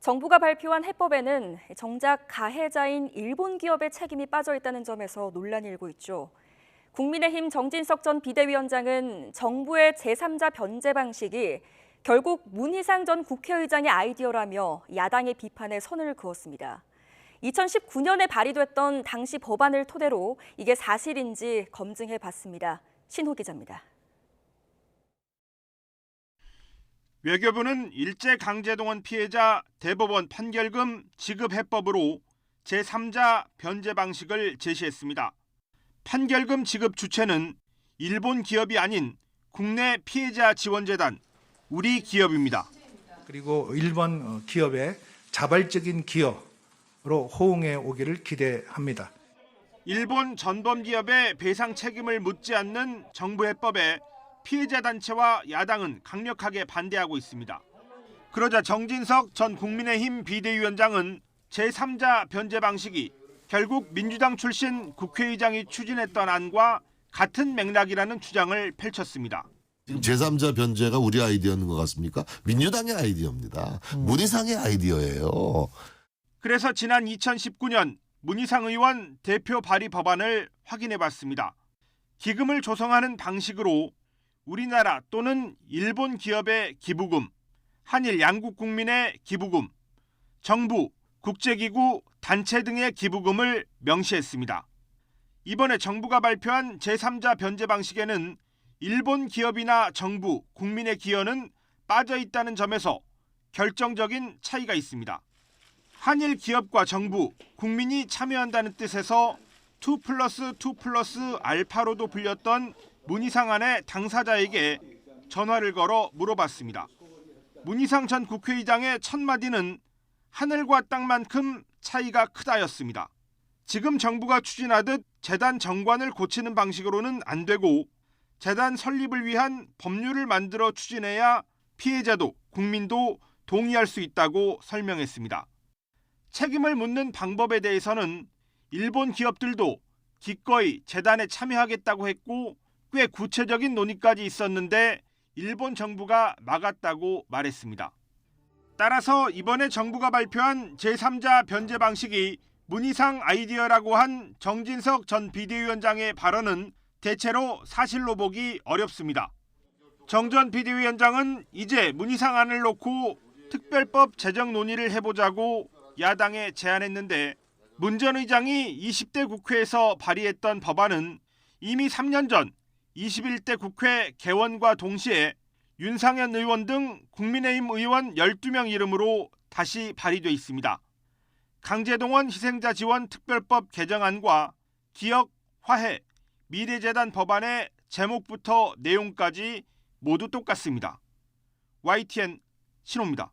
정부가 발표한 해법에는 정작 가해자인 일본 기업의 책임이 빠져 있다는 점에서 논란이 일고 있죠. 국민의힘 정진석 전 비대위원장은 정부의 제3자 변제 방식이 결국 문희상 전 국회의장의 아이디어라며 야당의 비판에 선을 그었습니다. 2019년에 발의됐던 당시 법안을 토대로 이게 사실인지 검증해 봤습니다. 신호 기자입니다. 외교부는 일제강제동원 피해자 대법원 판결금 지급 해법으로 제3자 변제 방식을 제시했습니다. 판결금 지급 주체는 일본 기업이 아닌 국내 피해자 지원재단 우리기업입니다. 그리고 일본 기업의 자발적인 기여로 호응해 오기를 기대합니다. 일본 전범기업의 배상 책임을 묻지 않는 정부 해법에 피해자 단체와 야당은 강력하게 반대하고 있습니다. 그러자 정진석 전 국민의힘 비대위원장은 제3자 변제 방식이 결국 민주당 출신 국회의장이 추진했던 안과 같은 맥락이라는 주장을 펼쳤습니다. 지금 제3자 변제가 우리 아이디어인 것 같습니까? 민주당의 아이디어입니다. 문희상의 아이디어예요. 그래서 지난 2019년 문희상 의원 대표 발의 법안을 확인해봤습니다. 기금을 조성하는 방식으로 우리나라 또는 일본 기업의 기부금, 한일 양국 국민의 기부금, 정부, 국제기구, 단체 등의 기부금을 명시했습니다. 이번에 정부가 발표한 제3자 변제 방식에는 일본 기업이나 정부, 국민의 기여는 빠져 있다는 점에서 결정적인 차이가 있습니다. 한일 기업과 정부, 국민이 참여한다는 뜻에서 2+2+ 알파로도 불렸던 문희상 안의 당사자에게 전화를 걸어 물어봤습니다. 문희상 전 국회의장의 첫 마디는 하늘과 땅만큼 차이가 크다였습니다. 지금 정부가 추진하듯 재단 정관을 고치는 방식으로는 안 되고 재단 설립을 위한 법률을 만들어 추진해야 피해자도 국민도 동의할 수 있다고 설명했습니다. 책임을 묻는 방법에 대해서는 일본 기업들도 기꺼이 재단에 참여하겠다고 했고 꽤 구체적인 논의까지 있었는데 일본 정부가 막았다고 말했습니다. 따라서 이번에 정부가 발표한 제3자 변제 방식이 문희상 아이디어라고 한 정진석 전 비대위원장의 발언은 대체로 사실로 보기 어렵습니다. 정 전 비대위원장은 이제 문희상 안을 놓고 특별법 제정 논의를 해보자고 야당에 제안했는데 문 전 의장이 20대 국회에서 발의했던 법안은 이미 3년 전 21대 국회 개원과 동시에 윤상현 의원 등 국민의힘 의원 12명 이름으로 다시 발의돼 있습니다. 강제동원 희생자 지원 특별법 개정안과 기억, 화해, 미래재단 법안의 제목부터 내용까지 모두 똑같습니다. YTN 신호입니다.